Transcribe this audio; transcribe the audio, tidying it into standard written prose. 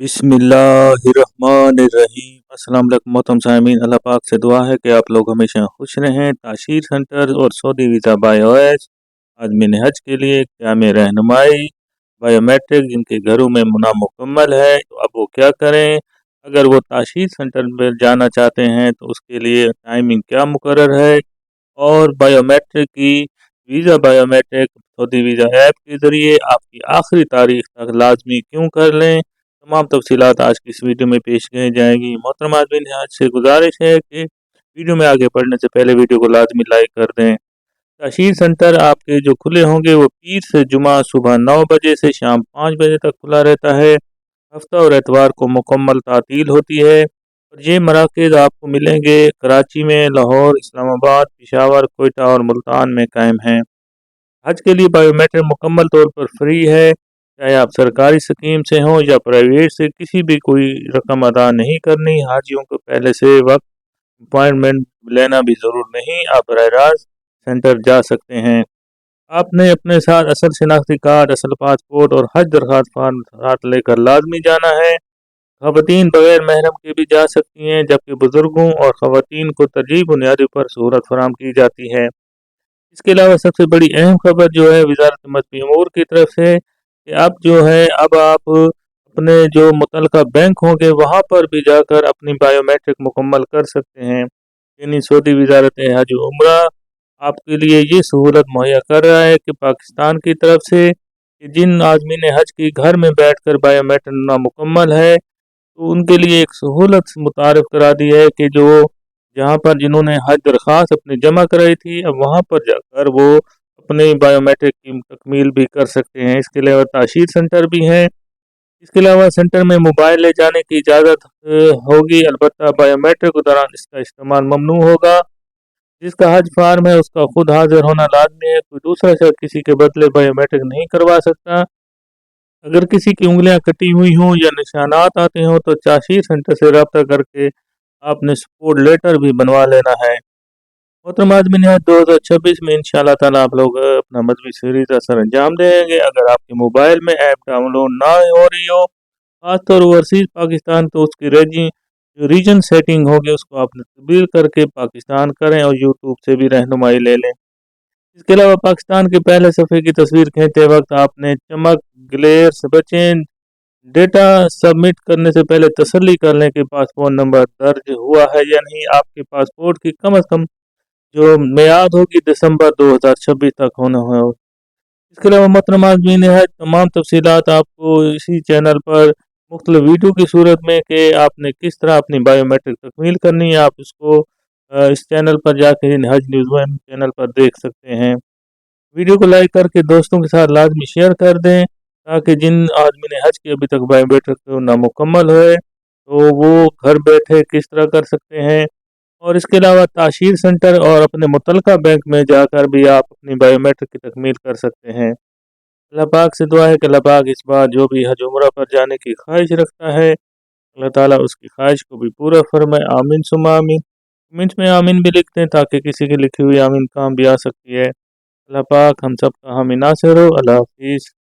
बिस्मिल्लाहिर्रहमानिर्रहीम। अस्सलाम वालेकुम मोहतरम सामीन। अल्लाह पाक से दुआ है कि आप लोग हमेशा खुश रहें। ताशीर सेंटर और सऊदी वीज़ा बायोएज आदमीन हज के लिए क्या में रहनुमाई बायोमेट्रिक जिनके घरों में नामुकम्मल है तो अब वो क्या करें। अगर वो ताशीर सेंटर में जाना चाहते हैं तो उसके लिए टाइमिंग क्या मुकर्रर है और बायोमेट्रिक की visa biometric Saudi visa app के ज़रिए आपकी आखिरी तारीख तक लाजमी क्यों कर लें। तमाम तफसीलात आज की इस वीडियो में पेश की जाएंगी। मोहतरम आदमीन आज से गुजारिश है कि वीडियो में आगे बढ़ने से पहले वीडियो को लाजमी लाइक कर दें। ताशीर सेंटर आपके जो खुले होंगे वो पीर से जुमा सुबह 9 बजे से शाम 5 बजे तक खुला रहता है। हफ्ता और एतवार को मुकम्मल तातील होती है और ये मराकज़ आपको मिलेंगे कराची में, लाहौर, इस्लामाबाद, पेशावर, कोयटा और मुल्तान में कायम हैं। हज के लिए बायोमेट्रिक मुकम्मल तौर पर फ्री है। चाहे आप सरकारी स्कीम से हों या प्राइवेट से, किसी भी कोई रकम अदा नहीं करनी। हाजियों को पहले से वक्त अपॉइंटमेंट लेना भी ज़रूर नहीं, आप बराह रास्त सेंटर जा सकते हैं। आपने अपने साथ असल शनाख्ती कार्ड, असल पासपोर्ट और हज दरख्वास्त फार्म साथ लेकर लाजमी जाना है। खवातीन बगैर महरम के भी जा सकती हैं, जबकि बुजुर्गों और खवातीन को तरजीह बुनियादी पर सहूलत फराहम की जाती है। इसके अलावा सबसे बड़ी अहम खबर जो है वजारत मजहबी अमूर की तरफ से कि अब जो है अब आप अपने जो मुतलका बैंक होंगे वहाँ पर भी जाकर अपनी बायोमेट्रिक मुकम्मल कर सकते हैं। यानी सऊदी वजारत हज उम्रा आपके लिए ये सहूलत मुहैया कर रहा है कि पाकिस्तान की तरफ से कि जिन आदमीन हज की घर में बैठ कर बायोमेट्रिक नामुकम्मल है तो उनके लिए एक सहूलत मुतारफ़ करा दी है कि जो जहाँ पर जिन्होंने हज दरख्वास्त अपनी जमा कराई थी अब वहाँ पर जाकर वो अपने बायोमेट्रिक की तकमील भी कर सकते हैं। इसके अलावा ताशीर सेंटर भी हैं। इसके अलावा सेंटर में मोबाइल ले जाने की इजाज़त होगी, अलबत्ता बायोमेट्रिक के दौरान इसका इस्तेमाल ममनू होगा। जिसका हज फार्म है उसका खुद हाजिर होना लाजमी है, कोई दूसरा शख्स किसी के बदले बायोमेट्रिक नहीं करवा सकता। अगर किसी की उंगलियां कटी हुई हों या निशानात आते हों तो ताशीर सेंटर से रब्ता करके आपने सपोर्ट लेटर भी बनवा लेना है। मोहतरम आदमीन 2026 में इंशाल्लाह ताला आप लोग अपना मजहबी सीरीज़ सर अंजाम देंगे। अगर आपके मोबाइल में ऐप डाउनलोड ना हो रही हो खासतौर ओवरसीज़ पाकिस्तान तो उसकी जो रीजन सेटिंग होगी उसको आपने तब्दील करके पाकिस्तान करें और यूट्यूब से भी रहनुमाई ले लें। इसके अलावा पाकिस्तान के पहले सफ़े की तस्वीर खींचते वक्त आपने चमक ग्लेयर से बचें। डेटा सबमिट करने से पहले तसल्ली कर लें कि पासपोर्ट नंबर दर्ज हुआ है या नहीं। आपके पासपोर्ट की कम अज़ कम जो मियाद होगी दिसंबर 2026 तक होना हो। इसके अलावा मोहतरम आदमीन है तमाम तफसीलात आपको इसी चैनल पर मुख्तलिफ वीडियो की सूरत में कि आपने किस तरह अपनी बायोमेट्रिक तकमील करनी है आप इसको इस चैनल पर जाकर हज न्यूज़ वन चैनल पर देख सकते हैं। वीडियो को लाइक करके दोस्तों के साथ लाजमी शेयर कर दें ताकि जिन आदमी ने हज की अभी तक बायोमेट्रिक नामुकम्मल है तो वो घर बैठे किस तरह कर सकते हैं। और इसके अलावा ताशीर सेंटर और अपने मुतलका बैंक में जाकर भी आप अपनी बायोमेट्रिक की तकमील कर सकते हैं। अल्लाह पाक से दुआ है कि अल्लाह पाक इस बार जो भी हज उम्रा पर जाने की ख्वाहिश रखता है अल्लाह ताला उसकी ख्वाहिश को भी पूरा फरमाए। आमीन सुमा आमीन। कमेंट्स में आमीन भी लिखते हैं ताकि किसी की लिखी हुई आमीन काम भी आ सकती है। अल्लाह पाक हम सब का हामी नासिर हो। अल्लाह हाफिज़।